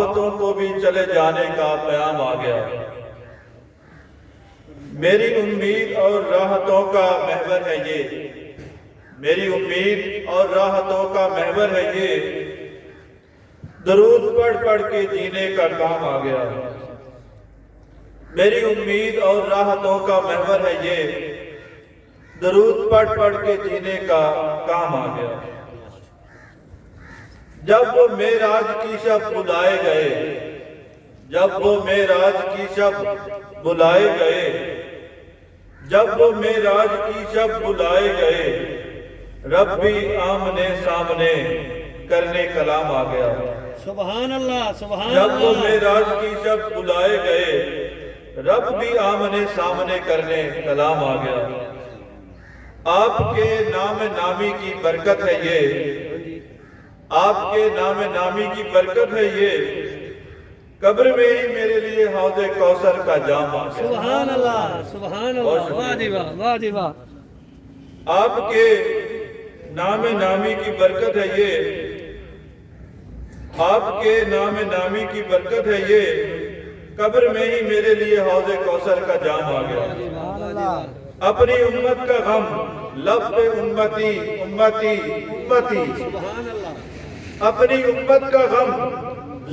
دعوتوں کو بھی چلے جانے کا پیام آ گیا۔ میری امید اور راحتوں کا محور ہے یہ، میری امید اور راحتوں کا محور ہے یہ، درود پڑھ پڑھ کے جینے کا کام آ گیا۔ میری امید اور راحتوں کا محور ہے یہ، درود پڑھ پڑھ کے جینے کا کام آ گیا۔ جب وہ معراج کی شب بلائے گئے، جب وہ معراج کی شب بلائے گئے، جب وہ معراج کی شب بلائے گئے، ربی آمنے سامنے کرنے کلام آ گیا۔ سبحان اللہ سبحان جب وہ اللہ۔ معراج کی شب بلائے گئے، رب بھی آمنے سامنے کرنے کلام آ گیا۔ آپ کے نام نامی کی برکت ہے یہ، آپ کے نام نامی کی برکت ہے یہ، قبر میں ہی میرے لیے حوض کوثر کا جام آ گیا۔ سبحان اللہ سبحان اللہ، واہ جی واہ، واہ جی واہ۔ آپ کے نام نامی کی برکت ہے یہ، آپ کے نام نامی کی برکت ہے یہ، قبر میں ہی میرے لیے حوض کوثر کا جام آ گیا۔ سبحان اللہ اپنی امت کا غم لب پہ امتی امتی امتی، سبحان اللہ۔ اپنی امت کا غم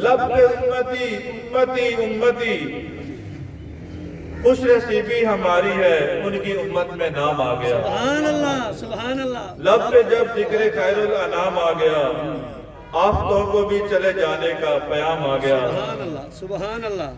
لب پہ امتی امتی امتی، خوش نصیبی ہماری ہے ان کی امت میں نام آ گیا۔ سبحان اللہ سبحان اللہ۔ لب پہ جب ذکر خیر الانام آ گیا، آفتوں کو بھی چلے جانے کا پیام آ گیا۔ سبحان اللہ سبحان اللہ۔